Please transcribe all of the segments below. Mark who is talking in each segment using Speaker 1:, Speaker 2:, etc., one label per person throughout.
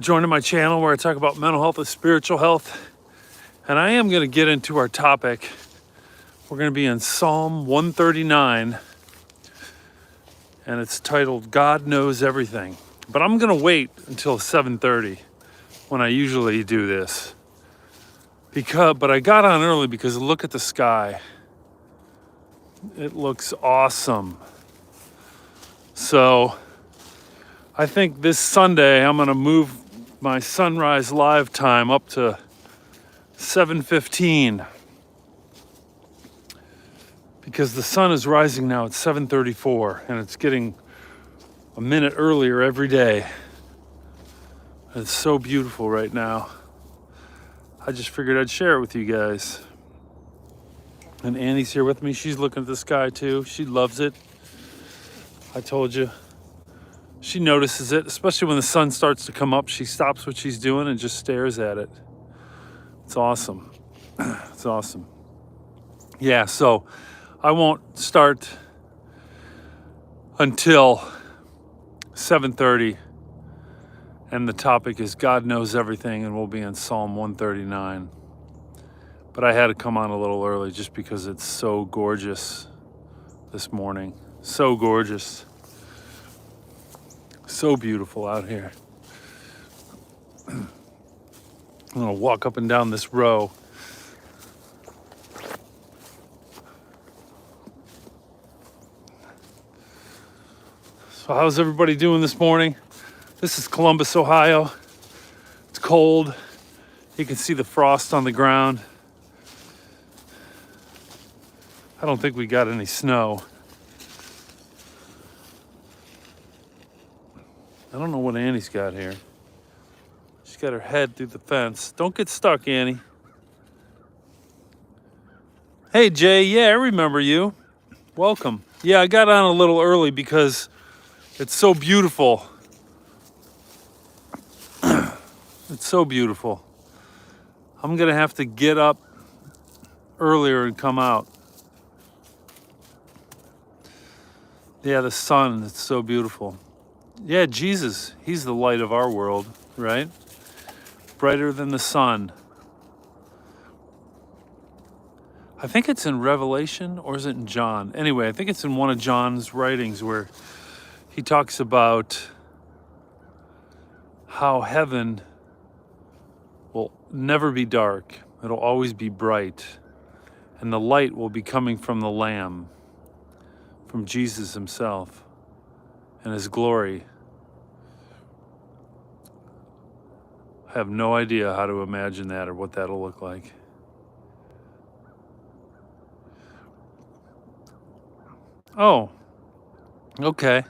Speaker 1: Joining my channel where I talk about mental health and spiritual health. And I am going to get into our topic. We're going to be in Psalm 139, and it's titled God Knows Everything. But I'm going to wait until 7:30 when I usually do this. But I got on early because look at the sky. It looks awesome. So I think this Sunday I'm going to move my sunrise live time up to 7:15 because the sun is rising now at 7:34 and it's getting a minute earlier every day. It's so beautiful right now. I just figured I'd share it with you guys. And Annie's here with me. She's looking at the sky too. She loves it. I told you. She notices it, especially when the sun starts to come up. She stops what she's doing and just stares at it. It's awesome. It's awesome. Yeah, so I won't start until 7:30. And the topic is God Knows Everything, and we'll be in Psalm 139. But I had to come on a little early just because it's so gorgeous this morning. So gorgeous. So beautiful out here. I'm gonna walk up and down this row. So how's everybody doing this morning? This is Columbus, Ohio. It's cold. You can see the frost on the ground. I don't think we got any snow. I don't know what Annie's got here. She's got her head through the fence. Don't get stuck, Annie. Hey, Jay. Yeah, I remember you. Welcome. Yeah, I got on a little early because it's so beautiful. It's so beautiful. I'm going to have to get up earlier and come out. Yeah, the sun, it's so beautiful. Yeah, Jesus, he's the light of our world, right? Brighter than the sun. I think it's in Revelation, or is it in John? Anyway, I think it's in one of John's writings where he talks about how heaven will never be dark. It'll always be bright. And the light will be coming from the Lamb, from Jesus himself and his glory. I have no idea how to imagine that or what that'll look like. Oh, okay.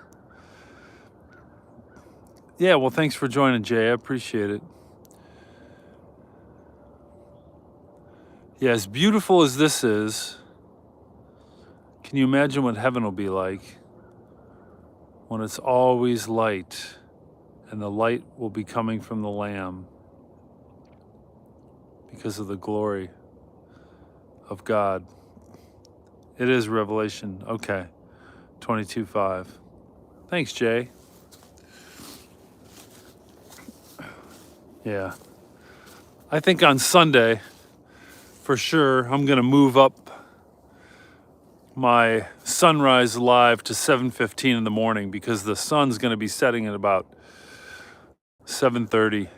Speaker 1: Yeah, well, thanks for joining, Jay. I appreciate it. Yeah, as beautiful as this is, can you imagine what heaven will be like when it's always light and the light will be coming from the Lamb because of the glory of God? It is Revelation. Okay, 22:5. Thanks, Jay. Yeah. I think on Sunday, for sure, I'm going to move up my sunrise live to 7:15 in the morning because the sun's going to be setting at about 7:30.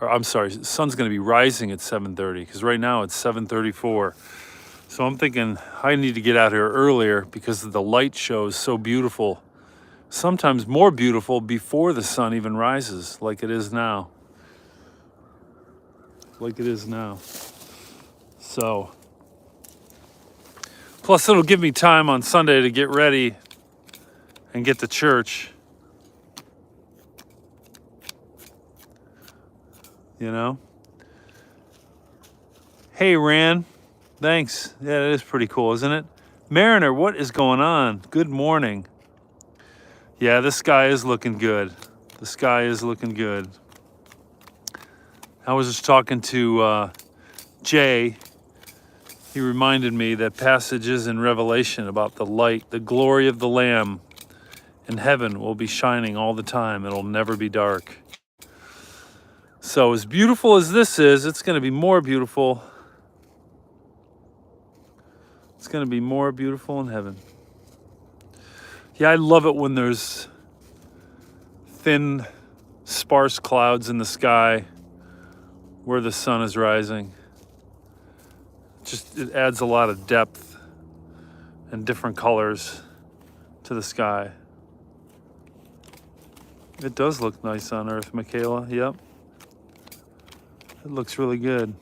Speaker 1: Or I'm sorry, the sun's going to be rising at 7:30 because right now it's 7:34. So I'm thinking I need to get out here earlier because the light show is so beautiful. Sometimes more beautiful before the sun even rises, like it is now. Like it is now. So, plus it'll give me time on Sunday to get ready and get to church. You know? Hey, Ran. Thanks. Yeah, it is pretty cool, isn't it? Mariner, what is going on? Good morning. Yeah, the sky is looking good. The sky is looking good. I was just talking to Jay. He reminded me that passages in Revelation about the light, the glory of the Lamb in heaven will be shining all the time. It'll never be dark. So as beautiful as this is, it's going to be more beautiful. It's going to be more beautiful in heaven. Yeah, I love it when there's thin, sparse clouds in the sky where the sun is rising. Just, it adds a lot of depth and different colors to the sky. It does look nice on Earth, Michaela. Yep. It looks really good.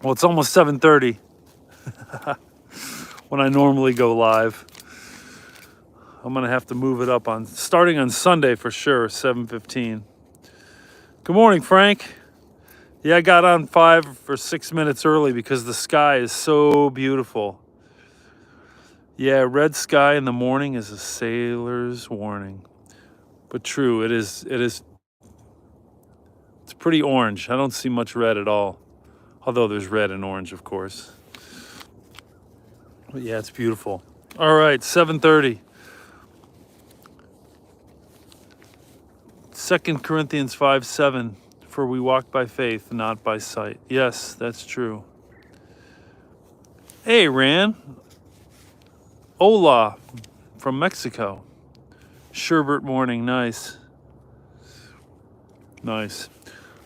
Speaker 1: Well, it's almost 7:30 when I normally go live. I'm gonna have to move it up on starting on Sunday for sure, 7:15. Good morning, Frank. Yeah, I got on 5 or 6 minutes early because the sky is so beautiful. Yeah, red sky in the morning is a sailor's warning. But true, it is. It's pretty orange. I don't see much red at all. Although there's red and orange, of course. But yeah, it's beautiful. All right, 7:30. 2 Corinthians 5:7. For we walk by faith, not by sight. Yes, that's true. Hey, Ran. Hola from Mexico. Sherbert morning, nice. Nice.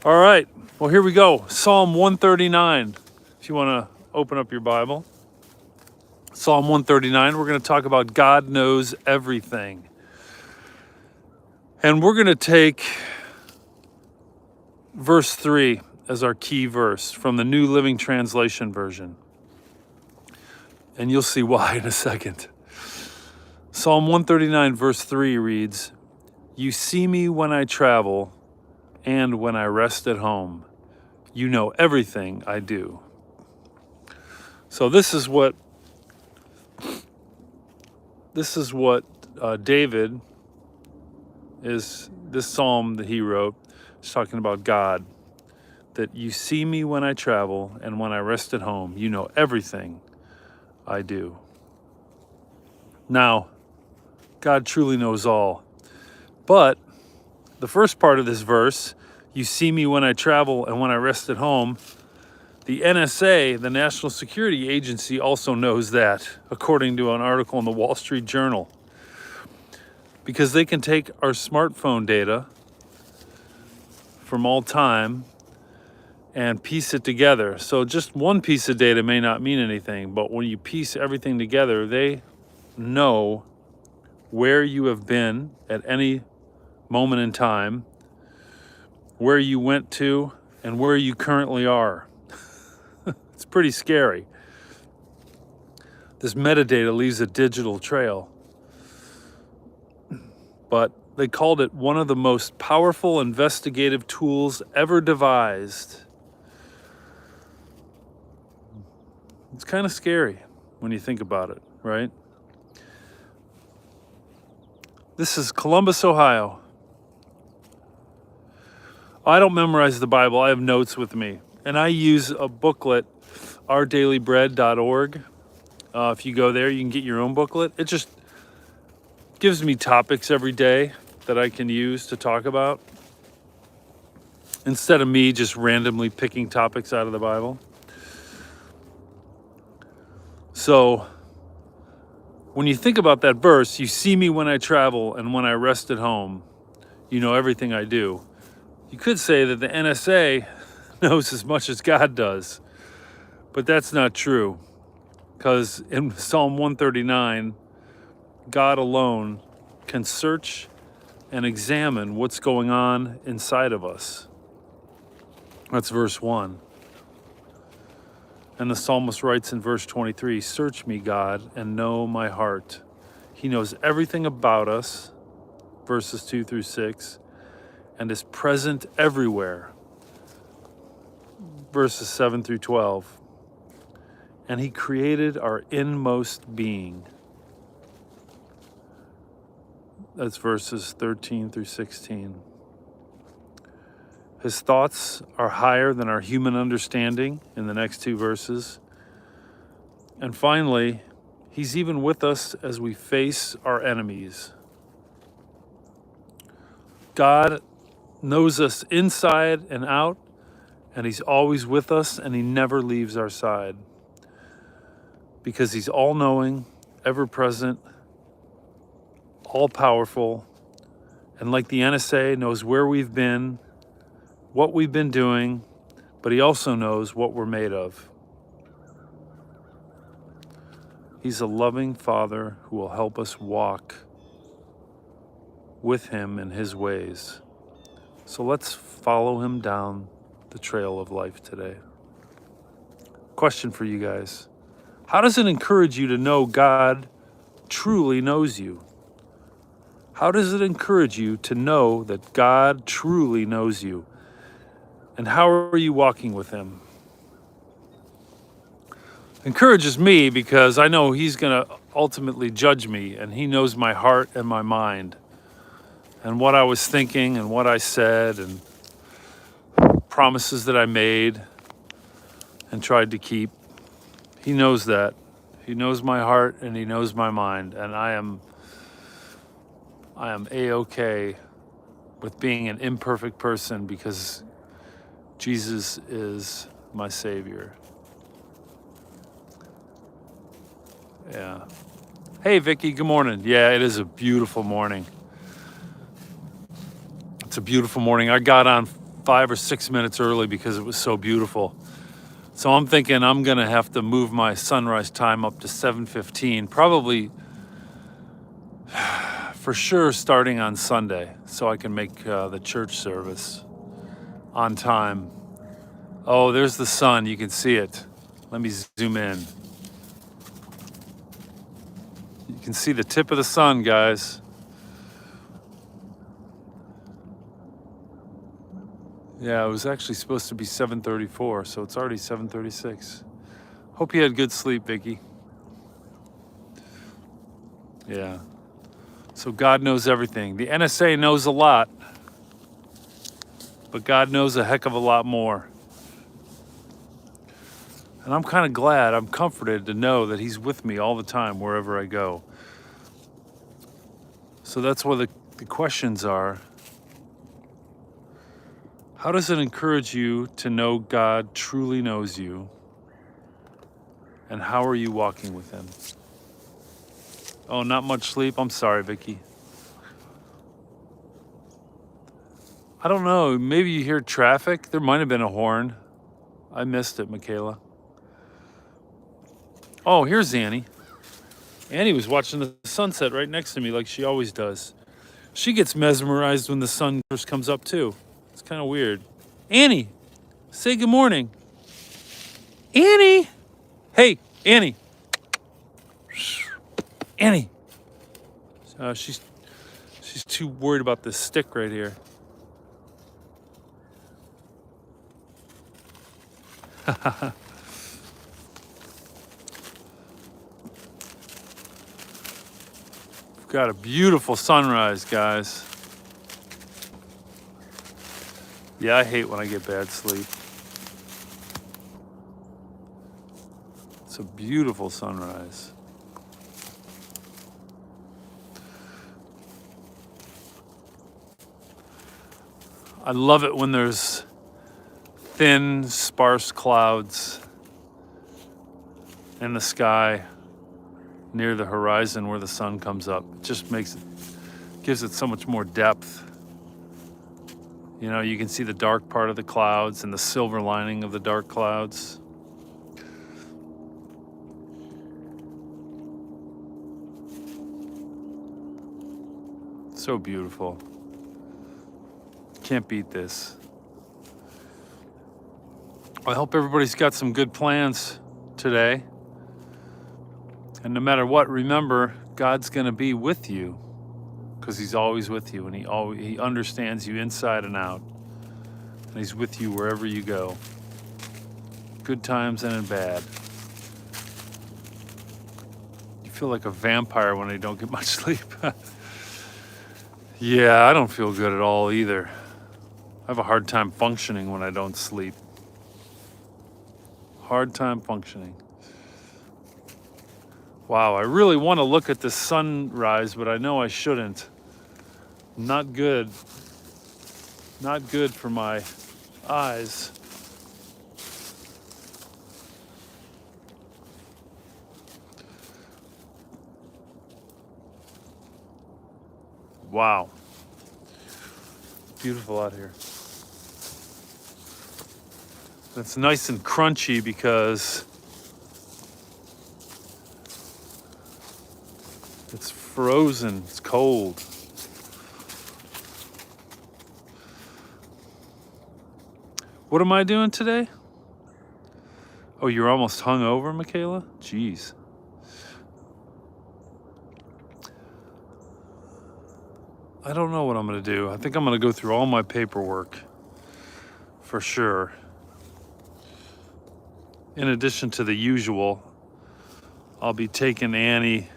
Speaker 1: All right, well, here we go. Psalm 139. If you want to open up your Bible. Psalm 139, we're going to talk about God knows everything. And we're going to take verse 3 as our key verse from the New Living Translation version. And you'll see why in a second. Psalm 139 verse 3 reads, "You see me when I travel and when I rest at home. You know everything I do." So this is what David is, this psalm that he wrote is talking about God. That you see me when I travel and when I rest at home. You know everything I do. Now, God truly knows all. But the first part of this verse, you see me when I travel and when I rest at home, the NSA, the National Security Agency, also knows that, according to an article in the Wall Street Journal. Because they can take our smartphone data from all time and piece it together. So just one piece of data may not mean anything, but when you piece everything together, they know where you have been at any moment in time, where you went to, and where you currently are. It's pretty scary. This metadata leaves a digital trail. But they called it one of the most powerful investigative tools ever devised. It's kind of scary when you think about it, right? This is Columbus, Ohio. I don't memorize the Bible. I have notes with me. And I use a booklet, ourdailybread.org. If you go there, you can get your own booklet. It just gives me topics every day that I can use to talk about, instead of me just randomly picking topics out of the Bible. So when you think about that verse, you see me when I travel and when I rest at home, you know everything I do. You could say that the NSA knows as much as God does, but that's not true, because in Psalm 139, God alone can search and examine what's going on inside of us. That's verse 1. And the psalmist writes in verse 23, "Search me, God, and know my heart." He knows everything about us, verses 2 through 6, and is present everywhere, verses 7 through 12. And he created our inmost being. That's verses 13 through 16. His thoughts are higher than our human understanding in the next 2 verses. And finally, he's even with us as we face our enemies. God knows us inside and out, and he's always with us, and he never leaves our side because he's all-knowing, ever-present, all-powerful, and like the NSA, knows where we've been, what we've been doing, but he also knows what we're made of. He's a loving Father who will help us walk with him in his ways. So let's follow him down the trail of life today. Question for you guys. How does it encourage you to know God truly knows you? How does it encourage you to know that God truly knows you? And how are you walking with him? Encourages me because I know he's going to ultimately judge me, and he knows my heart and my mind and what I was thinking and what I said and promises that I made and tried to keep. He knows that. He knows my heart and he knows my mind, and I am A-okay with being an imperfect person because Jesus is my Savior. Yeah. Hey, Vicky, good morning. Yeah, it is a beautiful morning. It's a beautiful morning. I got on 5 or 6 minutes early because it was so beautiful. So I'm thinking I'm going to have to move my sunrise time up to 7:15, probably for sure starting on Sunday, so I can make the church service on time. Oh, there's the sun. You can see it. Let me zoom in. You can see the tip of the sun, guys. Yeah, it was actually supposed to be 7:34, so it's already 7:36. Hope you had good sleep, Vicky. Yeah. So God knows everything. The NSA knows a lot, but God knows a heck of a lot more. And I'm kind of glad, I'm comforted to know that he's with me all the time, wherever I go. So that's where the questions are. How does it encourage you to know God truly knows you? And how are you walking with him? Oh, not much sleep? I'm sorry, Vicky. I don't know. Maybe you hear traffic. There might have been a horn. I missed it, Michaela. Oh, here's Annie. Annie was watching the sunset right next to me like she always does. She gets mesmerized when the sun first comes up too. It's kind of weird. Annie, say good morning. Annie! Hey, Annie. Annie. She's too worried about this stick right here. We've got a beautiful sunrise, guys. Yeah, I hate when I get bad sleep. It's a beautiful sunrise. I love it when there's thin, sparse clouds in the sky near the horizon where the sun comes up. It just gives it so much more depth. You know, you can see the dark part of the clouds and the silver lining of the dark clouds. So beautiful. Can't beat this. I hope everybody's got some good plans today. And no matter what, remember, God's going to be with you because he's always with you, and he understands you inside and out. And he's with you wherever you go. Good times and in bad. You feel like a vampire when you don't get much sleep. Yeah, I don't feel good at all either. I have a hard time functioning when I don't sleep. Hard time functioning. Wow, I really want to look at the sunrise, but I know I shouldn't. Not good. Not good for my eyes. Wow. Beautiful out here. It's nice and crunchy because it's frozen, it's cold. What am I doing today? Oh, you're almost hung over, Michaela? Jeez. I don't know what I'm gonna do. I think I'm gonna go through all my paperwork for sure. In addition to the usual, I'll be taking Annie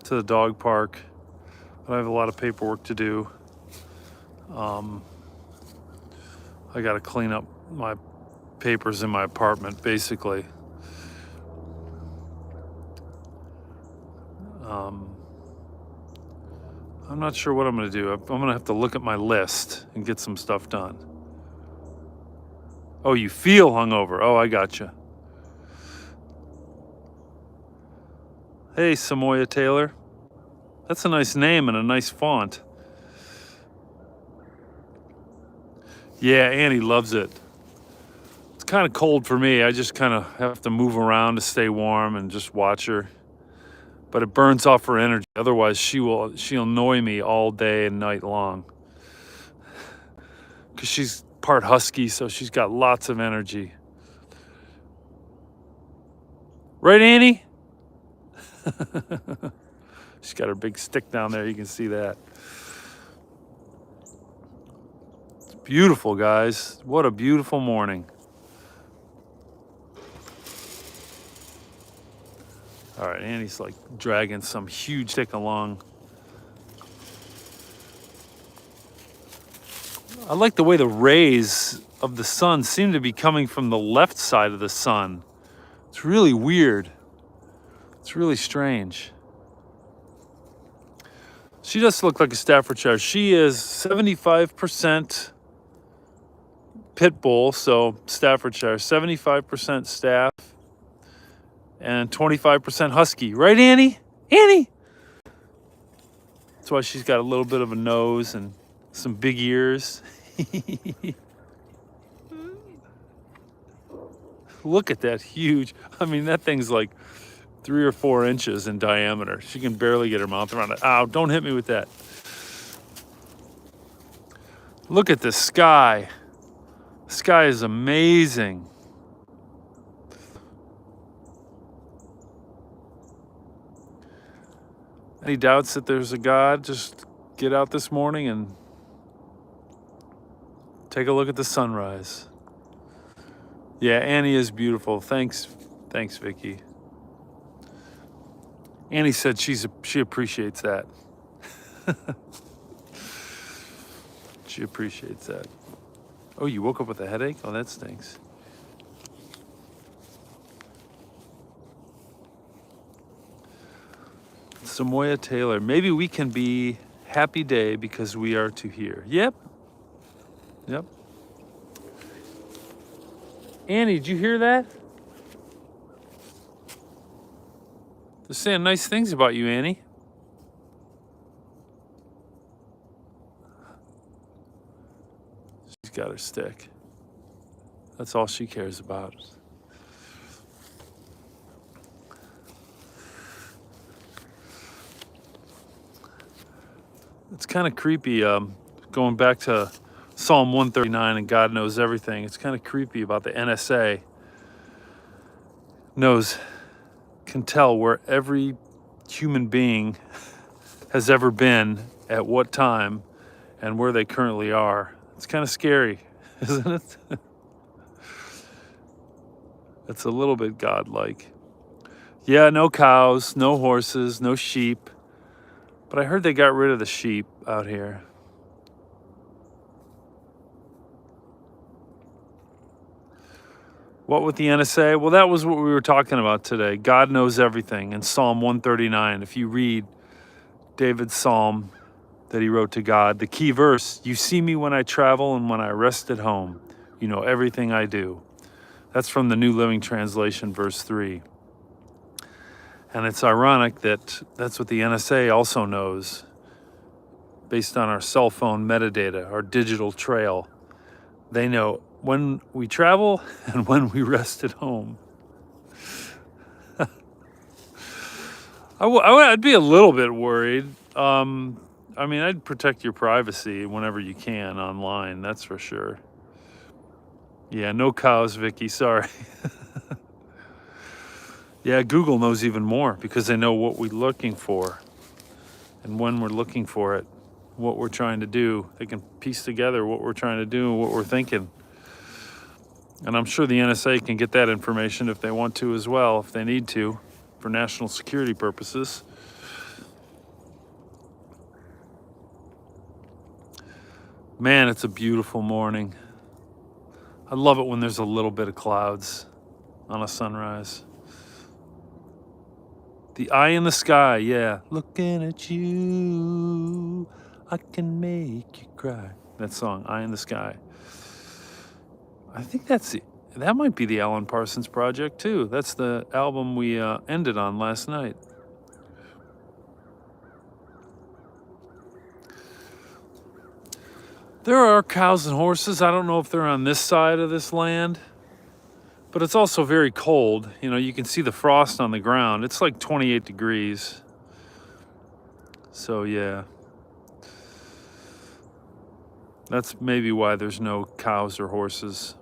Speaker 1: to the dog park. I have a lot of paperwork to do. I gotta clean up my papers in my apartment, basically. I'm not sure what I'm gonna do. I'm gonna have to look at my list and get some stuff done. Oh, you feel hungover. Oh, I gotcha. Hey, Samoya Taylor. That's a nice name and a nice font. Yeah, Annie loves it. It's kind of cold for me. I just kind of have to move around to stay warm and just watch her. But it burns off her energy. Otherwise, she'll annoy me all day and night long. Because she's part husky, so she's got lots of energy. Right, Annie? She's got her big stick down there. You can see that. It's beautiful, guys. What a beautiful morning. All right, Annie's like dragging some huge stick along. I like the way the rays of the sun seem to be coming from the left side of the sun. It's really weird. It's really strange. She does look like a Staffordshire. She is 75% pit bull, so Staffordshire, 75% staff, and 25% husky. Right, Annie? Annie? That's why she's got a little bit of a nose and some big ears. Look at that huge, I mean, that thing's like 3 or 4 inches in diameter. She can barely get her mouth around it. Ow, don't hit me with that. Look at the sky. The sky is amazing. Any doubts that there's a God? Just get out this morning and take a look at the sunrise. Yeah, Annie is beautiful. Thanks, Vicky. Annie said she appreciates that. She appreciates that. Oh, you woke up with a headache? Oh, that stinks. Samoya Taylor, maybe we can be happy day because we are to here. Yep. Annie, did you hear that? They're saying nice things about you, Annie. She's got her stick. That's all she cares about. It's kind of creepy, going back to Psalm 139 and God knows everything. It's kind of creepy about the NSA can tell where every human being has ever been at what time and where they currently are. It's kind of scary, isn't it? It's a little bit godlike. Yeah, no cows, no horses, no sheep. But I heard they got rid of the sheep out here. What with the NSA? Well, that was what we were talking about today. God knows everything in Psalm 139. If you read David's psalm, that he wrote to God. The key verse, you see me when I travel and when I rest at home. You know everything I do. That's from the New Living Translation, verse 3. And it's ironic that that's what the NSA also knows, based on our cell phone metadata, our digital trail. They know when we travel and when we rest at home. I'd be a little bit worried. I mean, I'd protect your privacy whenever you can online, that's for sure. Yeah, no cows, Vicky, sorry. Yeah, Google knows even more because they know what we're looking for and when we're looking for it, what we're trying to do. They can piece together what we're trying to do and what we're thinking. And I'm sure the NSA can get that information if they want to as well, if they need to, for national security purposes. Man, it's a beautiful morning. I love it when there's a little bit of clouds on a sunrise. The eye in the sky, yeah. Looking at you, I can make you cry. That song, Eye in the Sky. I think that might be the Alan Parsons Project too. That's the album we ended on last night. There are cows and horses. I don't know if they're on this side of this land, but it's also very cold. You know, you can see the frost on the ground. It's like 28 degrees. So yeah, that's maybe why there's no cows or horses.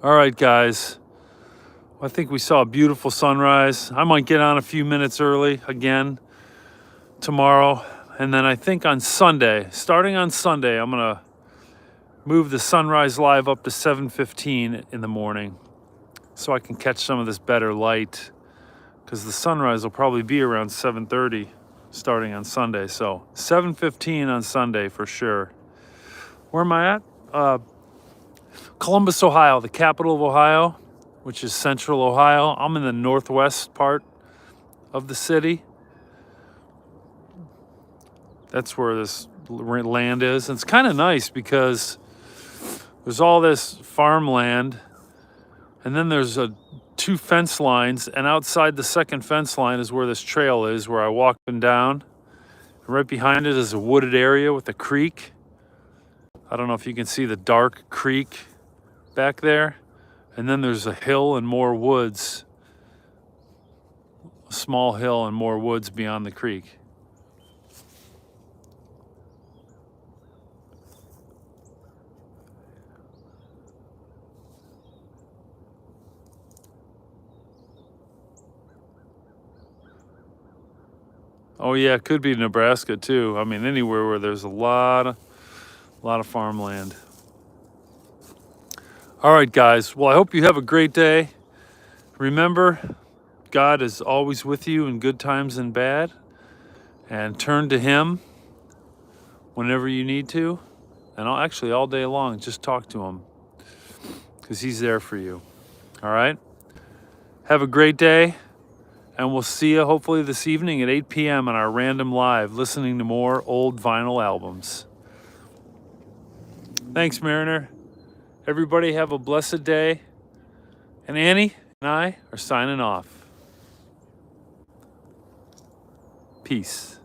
Speaker 1: All right, guys. I think we saw a beautiful sunrise. I might get on a few minutes early again tomorrow. And then I think on Sunday, starting on Sunday, I'm gonna move the sunrise live up to 7:15 in the morning so I can catch some of this better light, because the sunrise will probably be around 7:30 starting on Sunday. So 7:15 on Sunday for sure. Where am I at? Columbus, Ohio, the capital of Ohio, which is central Ohio. I'm in the northwest part of the city. That's where this land is. And it's kind of nice because there's all this farmland, and then there's two fence lines, and outside the second fence line is where this trail is, where I walk up and down. And right behind it is a wooded area with a creek. I don't know if you can see the dark creek back there. And then there's a hill and more woods, a small hill and more woods beyond the creek. Oh yeah, it could be Nebraska too. I mean, anywhere where there's a lot of farmland. All right, guys. Well, I hope you have a great day. Remember, God is always with you in good times and bad. And turn to Him whenever you need to. And actually all day long, just talk to Him, because He's there for you. All right? Have a great day. And we'll see you hopefully this evening at 8 p.m. on our Random Live, listening to more old vinyl albums. Thanks, Mariner. Everybody have a blessed day. And Annie and I are signing off. Peace.